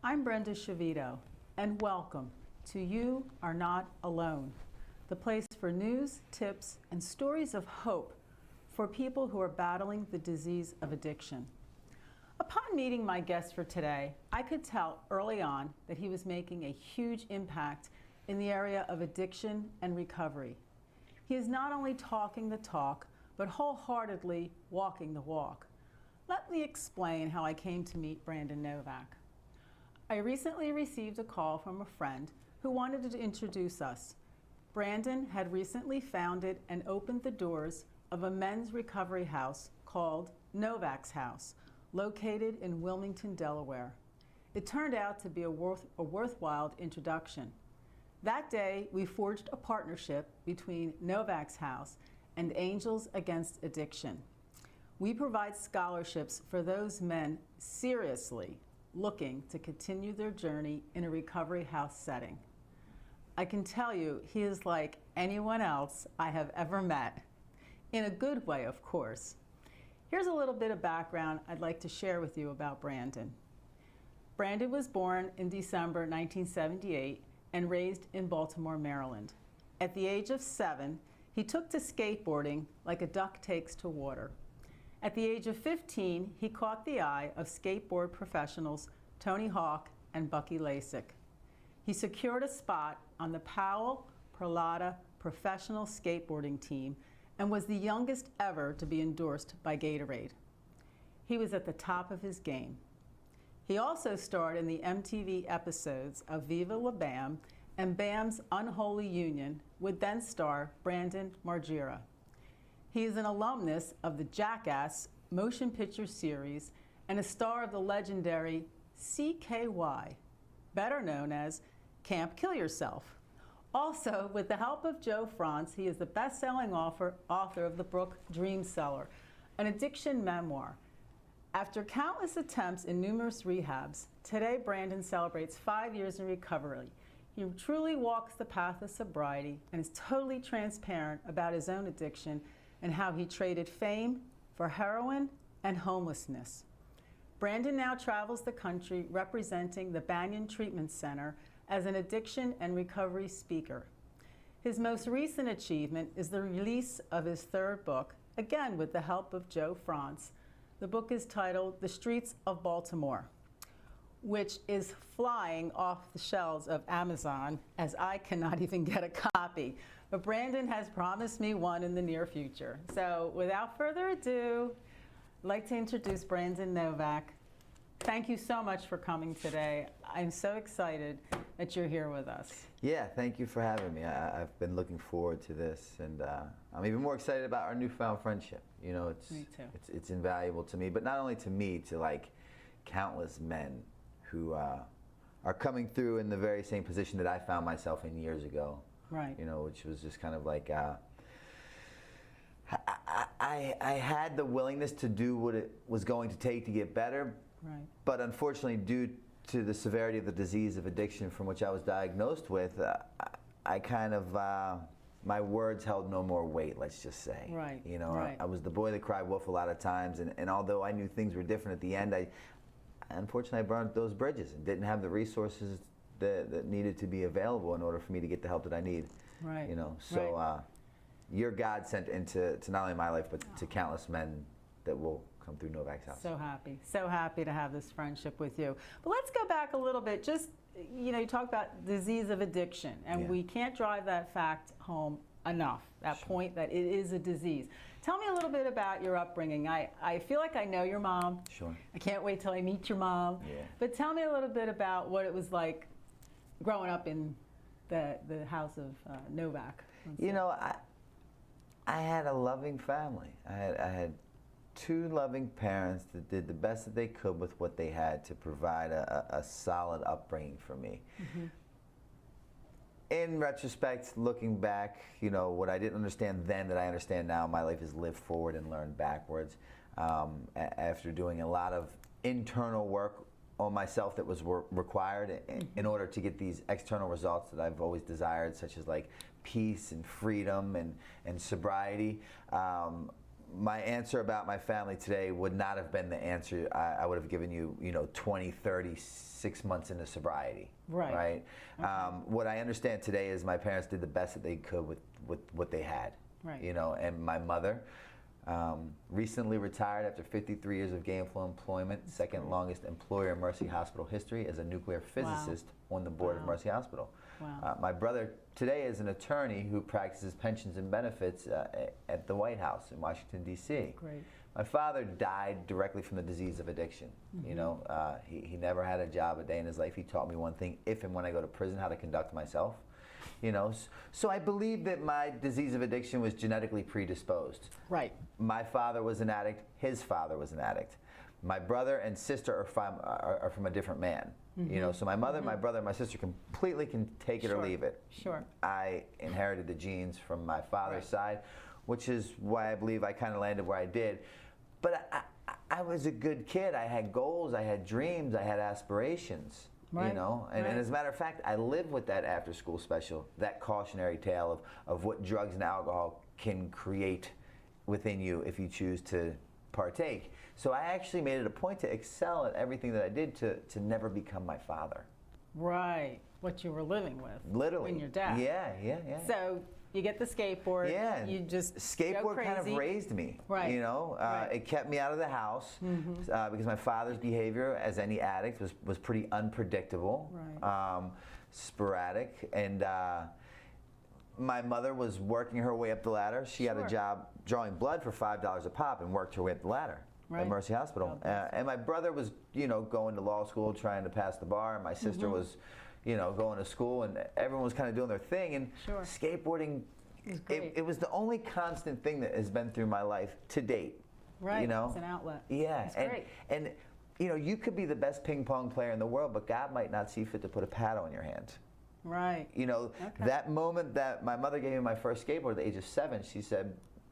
I'm Brenda Schivito, and welcome to You Are Not Alone, the place for news, tips, and stories of hope for people who are battling the disease of addiction. Upon meeting my guest for today, I could tell early on that he was making a huge impact in the area of addiction and recovery. He is not only talking the talk, but wholeheartedly walking the walk. Let me explain how I came to meet Brandon Novak. I recently received a call from a friend who wanted to introduce us. Brandon had recently founded and opened the doors of a men's recovery house called Novak's House, located in Wilmington, Delaware. It turned out to be a worthwhile introduction. That day, we forged a partnership between Novak's House and Angels Against Addiction. We provide scholarships for those men seriously looking to continue their journey in a recovery house setting. I can tell you, he is like anyone else I have ever met, in a good way, of course. Here's a little bit of background I'd like to share with you about Brandon. Brandon was born in December 1978 and raised in Baltimore, Maryland. At the age of 7, he took to skateboarding like a duck takes to water. At the age of 15, he caught the eye of skateboard professionals Tony Hawk and Bucky Lasik. He secured a spot on the Powell Perlotta professional skateboarding team and was the youngest ever to be endorsed by Gatorade. He was at the top of his game. He also starred in the MTV episodes of Viva La Bam and Bam's Unholy Union with then star Brandon Margera. He is an alumnus of the Jackass motion picture series and a star of the legendary CKY, better known as Camp Kill Yourself. Also, with the help of Joe Franz, he is the best-selling author of the book Dream Seller, an addiction memoir. After countless attempts in numerous rehabs, today Brandon celebrates 5 years in recovery. He truly walks the path of sobriety and is totally transparent about his own addiction and how he traded fame for heroin and homelessness. Brandon now travels the country representing the Banyan Treatment Center as an addiction and recovery speaker. His most recent achievement is the release of his third book, again with the help of Joe Franz. The book is titled The Streets of Baltimore, which is flying off the shelves of Amazon as I cannot even get a copy. But Brandon has promised me one in the near future. So without further ado, I'd like to introduce Brandon Novak. Thank you so much for coming today. I'm so excited that you're here with us. Yeah, thank you for having me. I've been looking forward to this, and I'm even more excited about our newfound friendship. You know, Me too. It's invaluable to me, but not only to me, to like countless men who are coming through in the very same position that I found myself in years ago. Right. You know, which was just kind of like I had the willingness to do what it was going to take to get better. Right. But unfortunately, due to the severity of the disease of addiction from which I was diagnosed with, I kind of, my words held no more weight, let's just say. Right. You know, right. I was the boy that cried wolf a lot of times, and although I knew things were different at the end, unfortunately I burned those bridges and didn't have the resources that needed to be available in order for me to get the help that I need. Right. You know, so right. You're God sent into not only my life, but to countless men that will come through Novak's House. So happy to have this friendship with you. But let's go back a little bit. Just, you know, you talk about disease of addiction, and Yeah. we can't drive that fact home enough, that Sure. point that it is a disease. Tell me a little bit about your upbringing. I feel like I know your mom. Sure. I can't wait till I meet your mom. Yeah. But tell me a little bit about what it was like growing up in the house of Novak. You know, I had a loving family. I had two loving parents that did the best that they could with what they had to provide a solid upbringing for me. Mm-hmm. In retrospect, looking back, you know, what I didn't understand then that I understand now, my life is lived forward and learned backwards. After doing a lot of internal work on myself that was required in order to get these external results that I've always desired, such as like peace and freedom and sobriety. my answer about my family today would not have been the answer I would have given you, 20, 30, 6 months into sobriety. Right. Okay. What I understand today is my parents did the best that they could with what they had. Right. And my mother recently retired after 53 years of gainful employment, second longest employer in Mercy Hospital history as a nuclear physicist on the board of Mercy Hospital. Wow. My brother today is an attorney who practices pensions and benefits at the White House in Washington, D.C. Great. My father died directly from the disease of addiction. He never had a job a day in his life. He taught me one thing: if and when I go to prison, how to conduct myself. So I believe that my disease of addiction was genetically predisposed. Right. My father was an addict. His father was an addict. My brother and sister are from a different man. So my mother, my brother, and my sister completely can take it or leave it. Sure. I inherited the genes from my father's side, which is why I believe I kind of landed where I did. But I was a good kid. I had goals. I had dreams. I had aspirations. Right. And as a matter of fact, I live with that after-school special, that cautionary tale of what drugs and alcohol can create within you if you choose to partake. So I actually made it a point to excel at everything that I did to never become my father. Right. What you were living with. Literally. When your dad. Yeah. So you get the skateboard. Yeah. You just skateboard go crazy. kind of raised me. Right. It kept me out of the house because my father's behavior, as any addict, was pretty unpredictable, sporadic, and my mother was working her way up the ladder. She had a job drawing blood for $5 a pop and worked her way up the ladder at Mercy Hospital. And my brother was, going to law school, trying to pass the bar, and my sister was, going to school, and everyone was kind of doing their thing. And skateboarding, it was the only constant thing that has been through my life to date. Right. It's an outlet. Yeah. It's great. And you could be the best ping pong player in the world, but God might not see fit to put a paddle in your hand. Right. That moment that my mother gave me my first skateboard at the age of 7,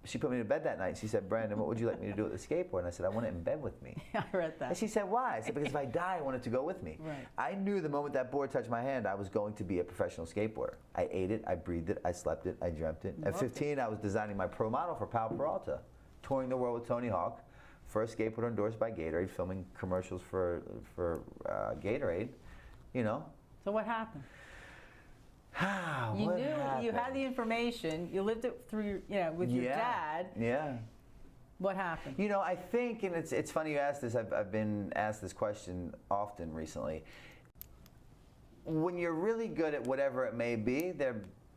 she put me to bed that night. She said, "Brandon, what would you like me to do with the skateboard?" And I said, "I want it in bed with me." I read that. And she said, "Why?" I said, "Because if I die, I want it to go with me." Right. I knew the moment that board touched my hand, I was going to be a professional skateboarder. I ate it, I breathed it, I slept it, I dreamt it. At 15, I was designing my pro model for Pal Peralta, touring the world with Tony Hawk, first skateboarder endorsed by Gatorade, filming commercials for Gatorade, So what happened? You What knew happened? you had the information. You lived it through, with your dad. Yeah. What happened? I think, and it's funny you asked this. I've been asked this question often recently. When you're really good at whatever it may be,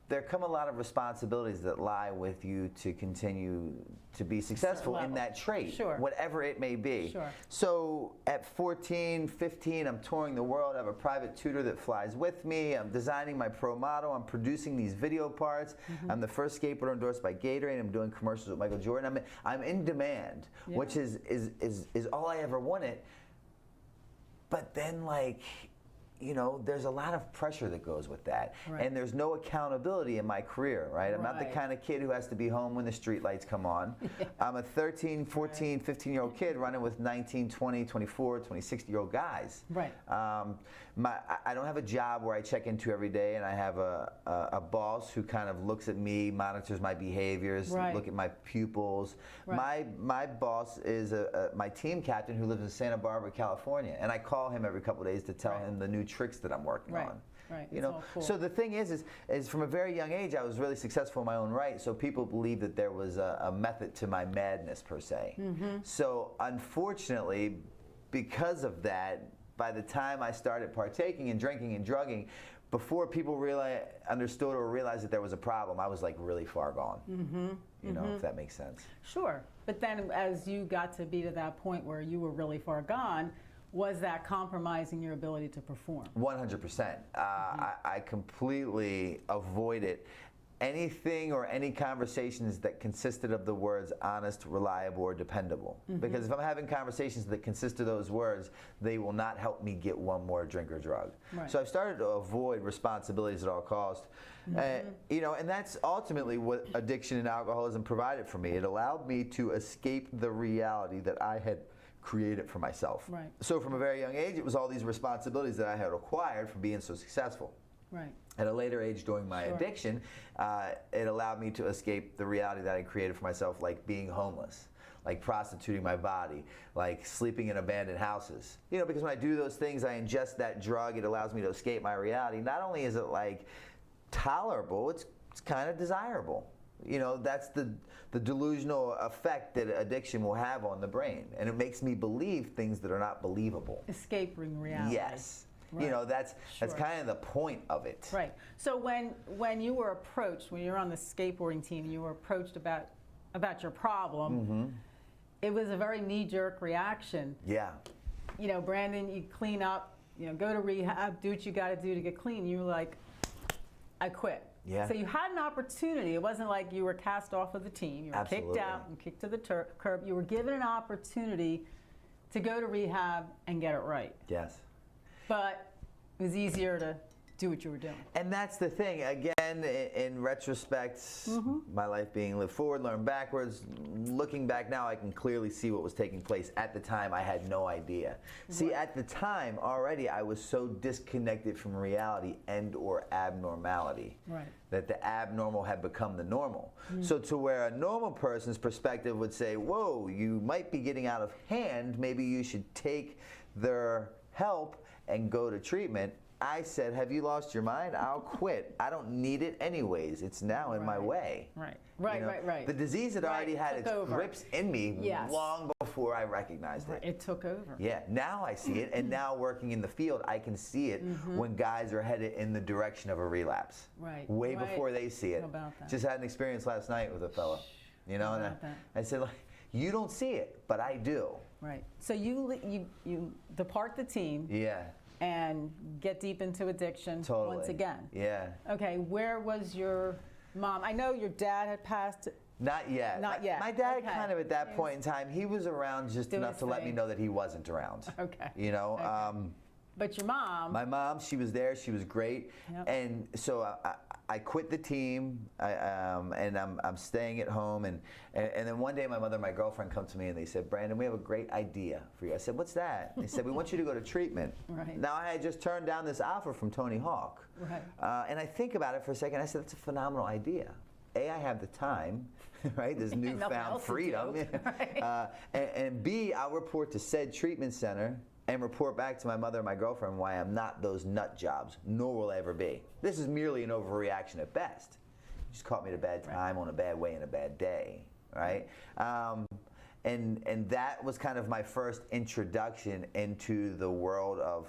there come a lot of responsibilities that lie with you to continue to be successful in that trait, whatever it may be. Sure. So at 14, 15, I'm touring the world. I have a private tutor that flies with me. I'm designing my pro model. I'm producing these video parts. I'm the first skateboarder endorsed by Gatorade. I'm doing commercials with Michael Jordan. I'm in demand, which is all I ever wanted. But then, there's a lot of pressure that goes with that. Right. And there's no accountability in my career, right? I'm not the kind of kid who has to be home when the street lights come on. I'm a 13, 14, 15-year-old kid running with 19, 20, 24, 26-year-old guys. Right. I don't have a job where I check into every day and I have a boss who kind of looks at me, monitors my behaviors, look at my pupils. Right. My boss is my team captain who lives in Santa Barbara, California, and I call him every couple of days to tell him the new tricks that I'm working on. Right. Cool. So the thing is from a very young age, I was really successful in my own right. So people believed that there was a method to my madness per se. So unfortunately, because of that, by the time I started partaking and drinking and drugging, before people really understood or realized that there was a problem, I was really far gone. If that makes sense. Sure. But then as you got to be to that point where you were really far gone, was that compromising your ability to perform? 100%. I completely avoided anything or any conversations that consisted of the words honest, reliable, or dependable. Because if I'm having conversations that consist of those words, they will not help me get one more drink or drug. Right. So I've started to avoid responsibilities at all costs. And that's ultimately what addiction and alcoholism provided for me. It allowed me to escape the reality that I had created for myself. Right. So from a very young age, it was all these responsibilities that I had acquired from being so successful. Right. At a later age during my addiction, it allowed me to escape the reality that I created for myself, like being homeless. like prostituting my body, like sleeping in abandoned houses. You know, because when I do those things, I ingest that drug, it allows me to escape my reality. Not only is it like tolerable, it's kind of desirable. You know, that's the delusional effect that addiction will have on the brain. And it makes me believe things that are not believable. Escaping reality. Yes. Right. You know, that's kind of the point of it. Right. So when you were approached, when you were on the skateboarding team, you were approached about your problem, it was a very knee-jerk reaction. Yeah. You know, Brandon, you clean up, you know, go to rehab, do what you got to do to get clean. You were like, I quit. Yeah. So you had an opportunity. It wasn't like you were cast off of the team. You were kicked out and kicked to the curb. You were given an opportunity to go to rehab and get it right. Yes. But it was easier to do what you were doing. And that's the thing. Again, in retrospect, my life being lived forward, learned backwards, looking back now, I can clearly see what was taking place. At the time, I had no idea. See, at the time, already, I was so disconnected from reality and or abnormality that the abnormal had become the normal. So to where a normal person's perspective would say, whoa, you might be getting out of hand, maybe you should take their help and go to treatment. I said, have you lost your mind? I'll quit. I don't need it anyways. It's now in my way. Right. The disease had already had its grips in me long before I recognized it. It took over. Yeah, now I see it, and now working in the field, I can see it when guys are headed in the direction of a relapse. Way before they see it. How about that? Just had an experience last night with a fella. You know, and I said, like, you don't see it, but I do. Right. So you depart the team. Yeah. And get deep into addiction once again. Yeah. Okay, where was your mom? I know your dad had passed. Not yet. Not yet. My dad kind of at that point in time, he was around just enough to let me know that he wasn't around. Okay. You know. But your mom. My mom, she was there. She was great. And so I quit the team, and I'm staying at home. And then one day, my mother and my girlfriend come to me, and they said, Brandon, we have a great idea for you. I said, what's that? They said, we want you to go to treatment. Now, I had just turned down this offer from Tony Hawk. And I think about it for a second. I said, that's a phenomenal idea. A, I have the time, right? There's newfound freedom. And B, I'll report to said treatment center and report back to my mother and my girlfriend why I'm not those nut jobs, nor will I ever be. This is merely an overreaction at best. You just caught me at a bad time, on a bad way, and a bad day, right? And that was kind of my first introduction into the world of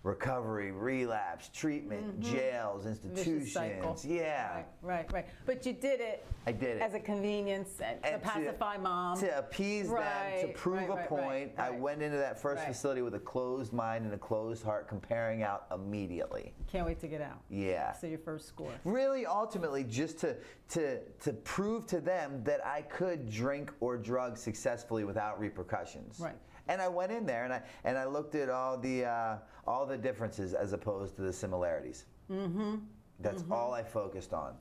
recovery, relapse, treatment, jails, institutions. Yeah. Right. But you did it. I did it as a convenience to pacify mom. To appease them, to prove a point. I went into that first facility with a closed mind and a closed heart, comparing out immediately. Can't wait to get out. Yeah. So your first score. Really, ultimately, just to prove to them that I could drink or drug successfully without repercussions. Right. And I went in there and I looked at all the differences as opposed to the similarities. That's all I focused on.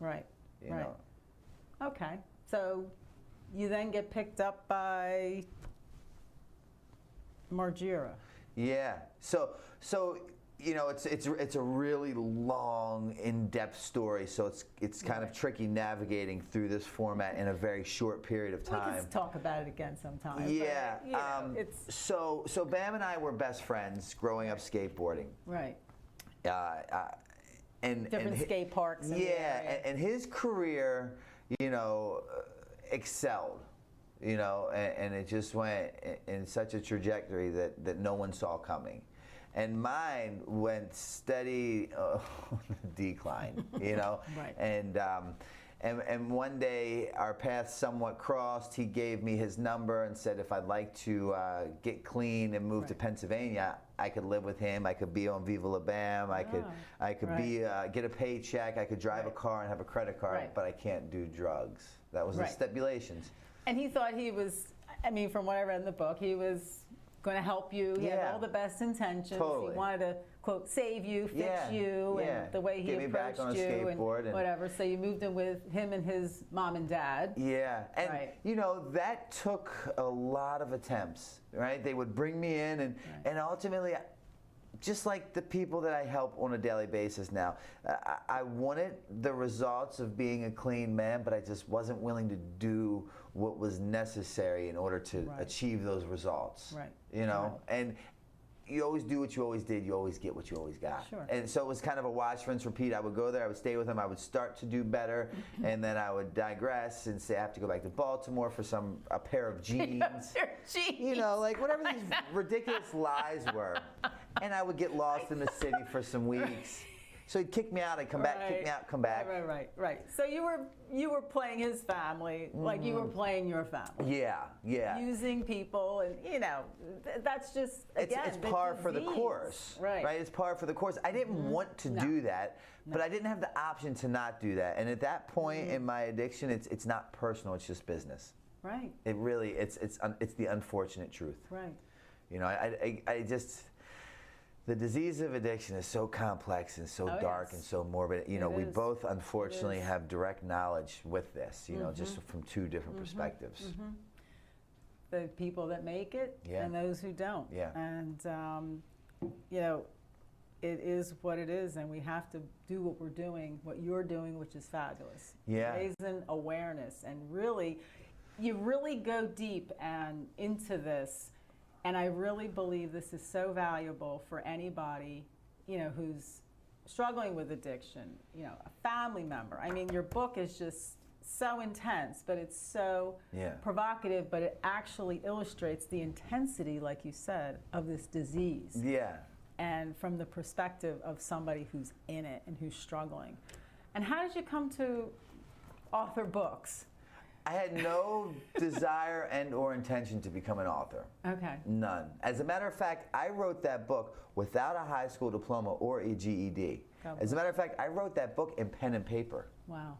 You know. Okay. So you then get picked up by Margera. Yeah. So you know, it's a really long, in-depth story, so it's kind of tricky navigating through this format in a very short period of time. We can talk about it again sometime. Yeah. But, you know, it's so Bam and I were best friends growing up skateboarding. And different skate parks. In the area. And his career, you know, excelled. You know, and it just went in such a trajectory that no one saw coming. And mine went steady decline, you know. And one day our paths somewhat crossed. He gave me his number and said if I'd like to get clean and move to Pennsylvania, I could live with him. I could be on Viva La Bam. I could be get a paycheck. I could drive a car and have a credit card, but I can't do drugs. That was the stipulations. And he thought he was, I mean, from what I read in the book, he was going to help you. He had all the best intentions. He wanted to, quote, save you, fix you, and the way he Get me back approached on a you skateboard and whatever. So you moved in with him and his mom and dad. Yeah, and you know, that took a lot of attempts, right? They would bring me in and ultimately just like the people that I help on a daily basis now. I wanted the results of being a clean man, but I just wasn't willing to do what was necessary in order to achieve those results. Right. You know, and you always do what you always did, you always get what you always got. Sure. And so it was kind of a wash, rinse, repeat. I would go there, I would stay with him, I would start to do better, and then I would digress and say I have to go back to Baltimore for a pair of jeans. You know, like whatever these ridiculous lies were. And I would get lost in the city for some weeks. So he'd kick me out, I'd come back, kick me out, come back. Right. So you were playing his family like you were playing your family. Yeah. Using people, and you know, that's just again, it's par for the course. Right. It's par for the course. I didn't want to do that, but I didn't have the option to not do that. And at that point in my addiction, it's not personal. It's just business. Right. It really it's the unfortunate truth. Right. You know, I just. The disease of addiction is so complex and so dark and so morbid. You know, we both unfortunately have direct knowledge with this, you know, just from two different perspectives. The people that make it and those who don't. Yeah. And, you know, it is what it is, and we have to do what we're doing, what you're doing, which is fabulous. Yeah. Raising awareness, and really, you really go deep and into this. And I really believe this is so valuable for anybody, you know, who's struggling with addiction, you know, a family member. I mean, your book is just so intense, but it's so provocative, but it actually illustrates the intensity, like you said, of this disease. Yeah. And from the perspective of somebody who's in it and who's struggling. And how did you come to author books? I had no desire and or intention to become an author. Okay. None. As a matter of fact, I wrote that book without a high school diploma or a GED. As a matter of fact, I wrote that book in pen and paper. Wow.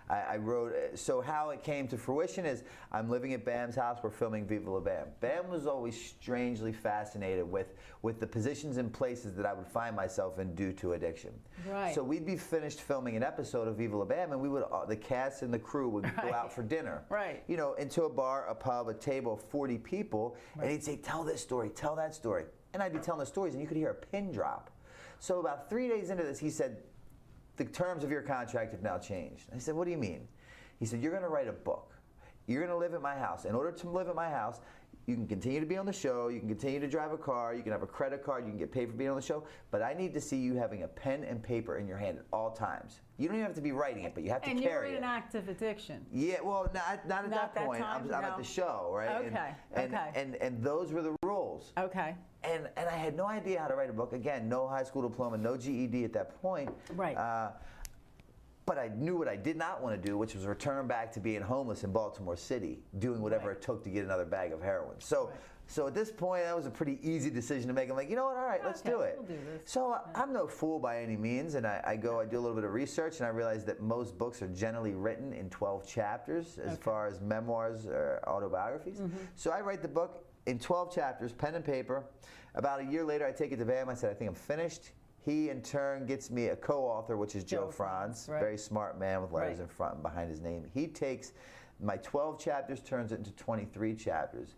I wrote, so how it came to fruition is I'm living at Bam's house, we're filming Viva La Bam. Bam was always strangely fascinated with the positions and places that I would find myself in due to addiction. Right. So we'd be finished filming an episode of Viva La Bam, and we would, the cast and the crew would go out for dinner. Right. You know, into a bar, a pub, a table of 40 people, and he'd say, tell this story, tell that story. And I'd be telling the stories, and you could hear a pin drop. So about 3 days into this, he said, the terms of your contract have now changed. I said, what do you mean? He said, you're going to write a book. You're going to live at my house. In order to live at my house, you can continue to be on the show, you can continue to drive a car, you can have a credit card, you can get paid for being on the show, but I need to see you having a pen and paper in your hand at all times. You don't even have to be writing it, but you have to carry it. And you're in an active addiction. Yeah, well, not at that point. I'm at the show, right? Okay. And those were the rules. Okay. And I had no idea how to write a book. Again, no high school diploma, no GED at that point. Right. But I knew what I did not want to do, which was return back to being homeless in Baltimore City, doing whatever it took to get another bag of heroin. So, so at this point, that was a pretty easy decision to make. I'm like, you know what? All right, let's do it. We'll do this. So I'm no fool by any means, and I do a little bit of research, and I realize that most books are generally written in 12 chapters, as far as memoirs or autobiographies. So I write the book in 12 chapters, pen and paper. About a year later, I take it to Bam. I said, I think I'm finished. He, in turn, gets me a co-author, which is Joe Franz, very smart man with letters in front and behind his name. He takes my 12 chapters, turns it into 23 chapters.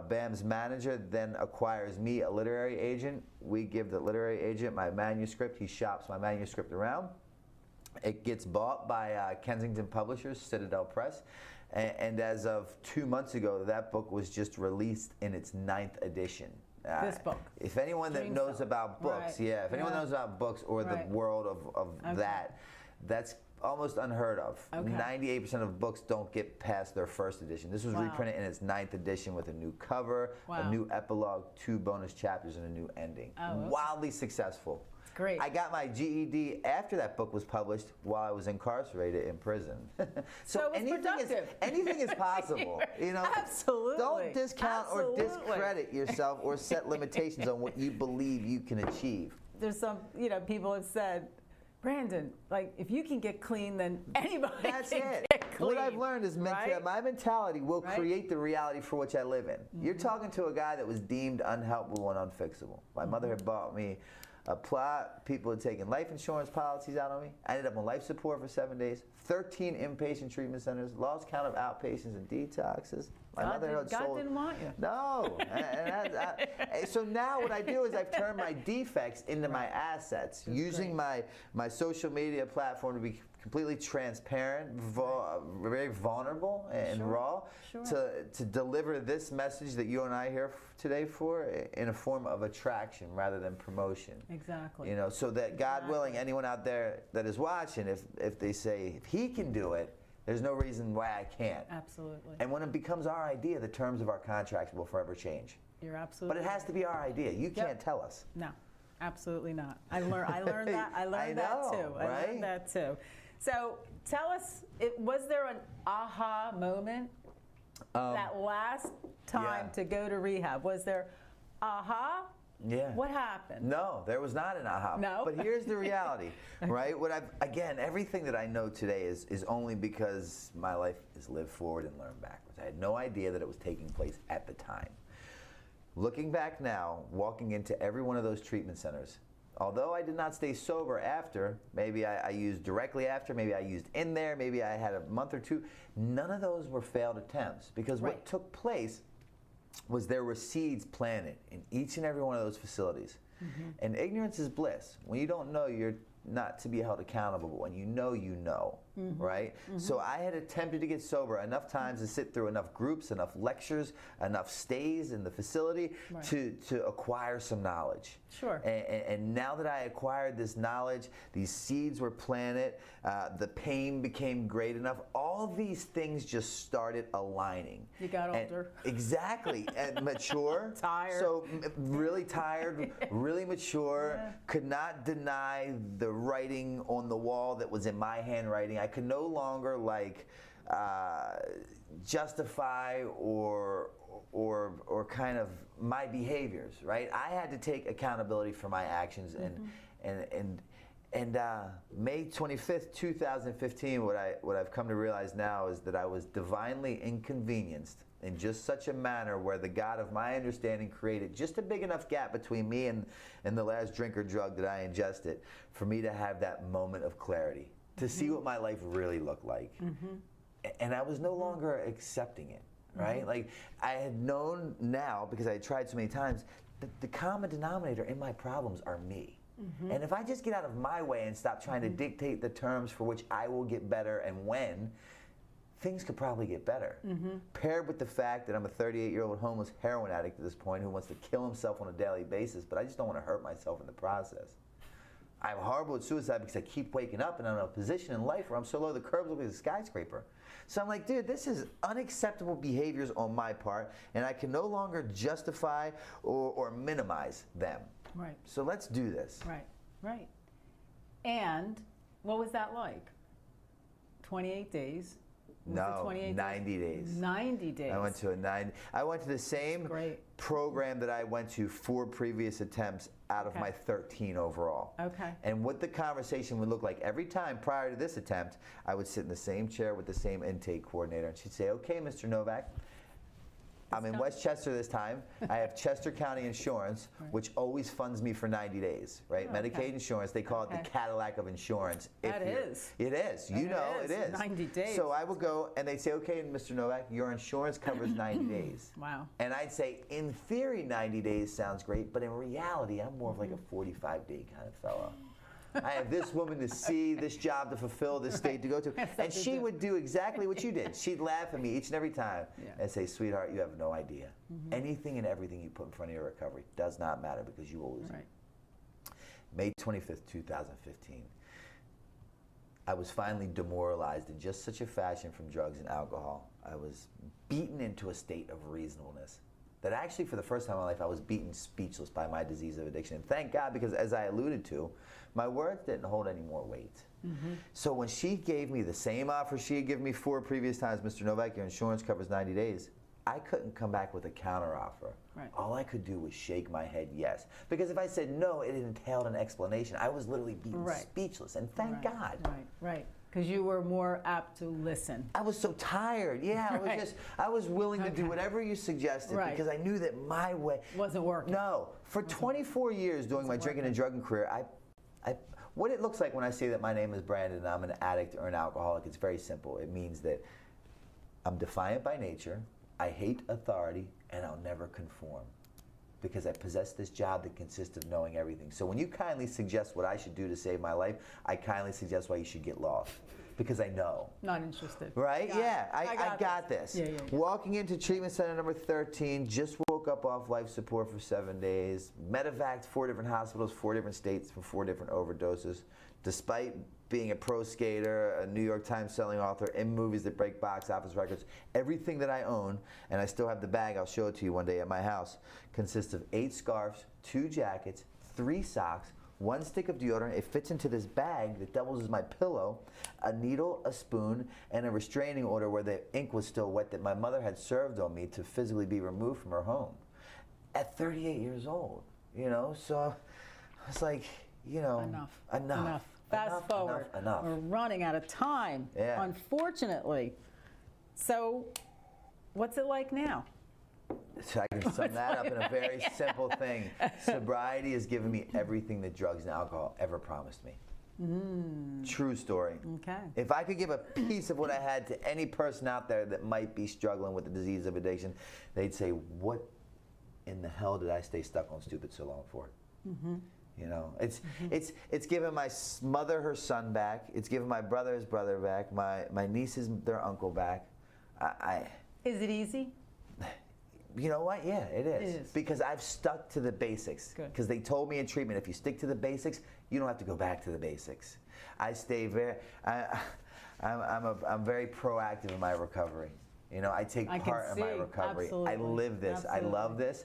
Bam's manager then acquires me, a literary agent. We give the literary agent my manuscript. He shops my manuscript around. It gets bought by Kensington Publishers, Citadel Press. And as of 2 months ago, that book was just released in its 9th edition. This book. If anyone that knows about books, if anyone knows about books or the world of that, that's almost unheard of. 98% of books don't get past their first edition. This was reprinted in its 9th edition with a new cover, a new epilogue, 2 bonus chapters, and a new ending. Wildly successful. Great. I got my GED after that book was published while I was incarcerated in prison. So anything is possible. You know, absolutely. Don't discount or discredit yourself or set limitations on what you believe you can achieve. There's some, you know, people have said, Brandon, like if you can get clean, then anybody can get clean. What I've learned is my mentality will create the reality for which I live in. You're talking to a guy that was deemed unhelpable and unfixable. My mother had bought me a plot. People had taken life insurance policies out on me. I ended up on life support for 7 days, 13 inpatient treatment centers, lost count of outpatients and detoxes. My mother had God sold. didn't want you. No. So now what I do is I've turned my defects into my assets, using my social media platform to be completely transparent, very vulnerable and raw, to deliver this message that you and I are here today for in a form of attraction rather than promotion. Exactly. You know, so that God willing, anyone out there that is watching, if they say, if he can do it, there's no reason why I can't. Absolutely. And when it becomes our idea, the terms of our contracts will forever change. You're absolutely But it has to be our idea. You can't tell us. No, absolutely not. I learned that. I learned that too. Right? I learned that too. So tell us, was there an aha moment that last time to go to rehab? Was there aha? Yeah. What happened? No, there was not an aha. No. But here's the reality, right? Again, everything that I know today is only because my life is lived forward and learned backwards. I had no idea that it was taking place at the time. Looking back now, walking into every one of those treatment centers, although I did not stay sober after, maybe I used directly after, maybe I used in there, maybe I had a month or two, none of those were failed attempts, because what took place was there were seeds planted in each and every one of those facilities. And ignorance is bliss. When you don't know, you're not to be held accountable, but when you know, right? So I had attempted to get sober enough times to sit through enough groups, enough lectures, enough stays in the facility to acquire some knowledge. Sure. And now that I acquired this knowledge, these seeds were planted, the pain became great enough, all these things just started aligning. You got older. Exactly. And mature. Tired. So really tired, really mature, could not deny the writing on the wall that was in my handwriting. I could no longer justify or kind of my behaviors, right? I had to take accountability for my actions, and May 25th, 2015, what I've come to realize now is that I was divinely inconvenienced in just such a manner where the God of my understanding created just a big enough gap between me and the last drink or drug that I ingested for me to have that moment of clarity, to see what my life really looked like. And I was no longer accepting it, right? Like, I had known now, because I had tried so many times, that the common denominator in my problems are me. And if I just get out of my way and stop trying to dictate the terms for which I will get better and when, things could probably get better. Paired with the fact that I'm a 38-year-old homeless heroin addict at this point who wants to kill himself on a daily basis, but I just don't want to hurt myself in the process. I'm horrible at suicide because I keep waking up and I'm in a position in life where I'm so low the curbs look like a skyscraper. So I'm like, dude, this is unacceptable behaviors on my part, and I can no longer justify or minimize them. Right. So let's do this. Right. And what was that like? 28 days? No, 90 days. 90 days. I went to the same program that I went to 4 previous attempts out of my 13 overall. Okay. And what the conversation would look like every time prior to this attempt, I would sit in the same chair with the same intake coordinator, and she'd say, okay, Mr. Novak, I'm in Westchester this time. I have Chester County Insurance, which always funds me for 90 days, right? Medicaid insurance, they call it the Cadillac of insurance. It is. It is. You know it is. 90 days. So I would go, and they'd say, okay, Mr. Novak, your insurance covers 90 days. Wow. And I'd say, in theory, 90 days sounds great, but in reality, I'm more of like a 45-day kind of fellow. I have this woman to see, this job to fulfill, this state to go to. And she would do exactly what you did. She'd laugh at me each and every time and say, sweetheart, you have no idea. Anything and everything you put in front of your recovery does not matter because you will lose it. May 25th, 2015. I was finally demoralized in just such a fashion from drugs and alcohol. I was beaten into a state of reasonableness. That actually, for the first time in my life, I was beaten speechless by my disease of addiction. And thank God, because as I alluded to, my words didn't hold any more weight. So when she gave me the same offer she had given me 4 previous times, Mr. Novak, your insurance covers 90 days, I couldn't come back with a counteroffer. All I could do was shake my head yes. Because if I said no, it entailed an explanation. I was literally beaten speechless, and thank God. Because you were more apt to listen. I was so tired. Yeah, I was willing to do whatever you suggested because I knew that my way wasn't working. No, for 24 years doing my drinking and drugging career, what it looks like when I say that my name is Brandon and I'm an addict or an alcoholic, it's very simple. It means that I'm defiant by nature, I hate authority and I'll never conform because I possess this job that consists of knowing everything. So when you kindly suggest what I should do to save my life, I kindly suggest why you should get lost because I know. Not interested. Right? Yeah, I got this. Yeah. Walking into treatment center number 13, just woke up off life support for 7 days, medevaced 4 different hospitals, 4 different states for 4 different overdoses. Despite being a pro skater, a New York Times selling author, in movies that break box office records, everything that I own, and I still have the bag, I'll show it to you one day at my house, consists of 8 scarves, 2 jackets, 3 socks, 1 stick of deodorant. It fits into this bag that doubles as my pillow, a needle, a spoon, and a restraining order where the ink was still wet that my mother had served on me to physically be removed from her home. At 38 years old, so it's like, Enough. Fast forward. Enough. We're running out of time, unfortunately. So, what's it like now? So I can sum that up in a very simple thing. Sobriety has given me everything that drugs and alcohol ever promised me. True story. Okay. If I could give a piece of what I had to any person out there that might be struggling with the disease of addiction, they'd say, what in the hell did I stay stuck on stupid so long for? It's given my mother her son back. It's given my brother his brother back. My nieces their uncle back. Is it easy? You know what? Yeah, it is. It is. Because I've stuck to the basics. Good. Because they told me in treatment, if you stick to the basics, you don't have to go back to the basics. I stay very. I'm very proactive in my recovery. I take part in my recovery. Absolutely. I live this. Absolutely. I love this.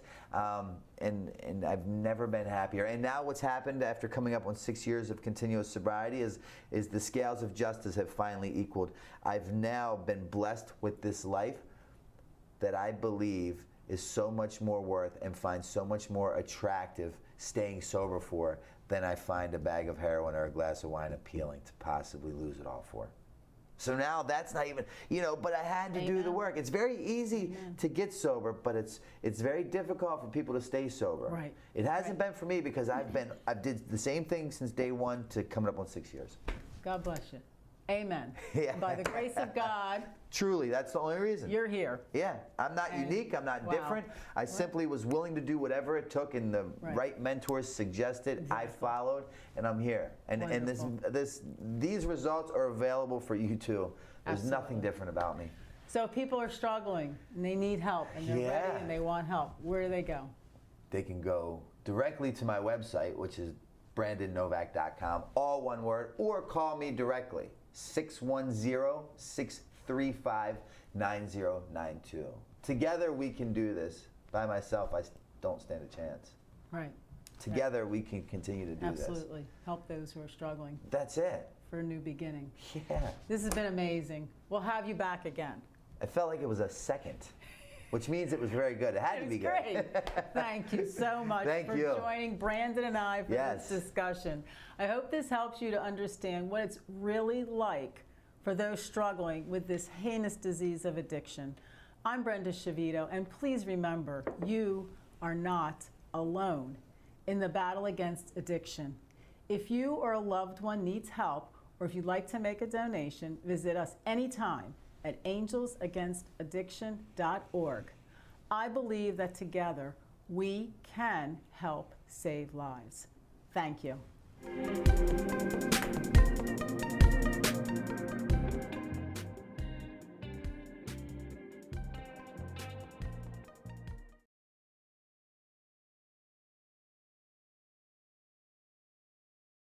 And I've never been happier. And now what's happened after coming up on 6 years of continuous sobriety is the scales of justice have finally equaled. I've now been blessed with this life that I believe is so much more worth and find so much more attractive staying sober for than I find a bag of heroin or a glass of wine appealing to possibly lose it all for. So now that's not even, but I had to do the work. It's very easy to get sober, but it's very difficult for people to stay sober. Right. It hasn't been for me because I did the same thing since day one to coming up on 6 years. God bless you. Amen. Yeah. By the grace of God. Truly, that's the only reason. You're here. Yeah, I'm not unique, I'm not different. I simply was willing to do whatever it took and the right mentors suggested. Exactly. I followed and I'm here. And these results are available for you too. There's nothing different about me. So if people are struggling and they need help and they're ready and they want help, where do they go? They can go directly to my website, which is brandonnovak.com, all one word, or call me directly, 610-635-9092. Together we can do this. By myself, I don't stand a chance. Right. Together we can continue to do this. Absolutely. Help those who are struggling. That's it. For a new beginning. Yeah. This has been amazing. We'll have you back again. I felt like it was a second, which means it was very good. It had to be good. Great. Thank you so much for joining Brandon and I for this discussion. I hope this helps you to understand what it's really like for those struggling with this heinous disease of addiction. I'm Brenda Schivito, and please remember, you are not alone in the battle against addiction. If you or a loved one needs help, or if you'd like to make a donation, visit us anytime at angelsagainstaddiction.org. I believe that together we can help save lives. Thank you.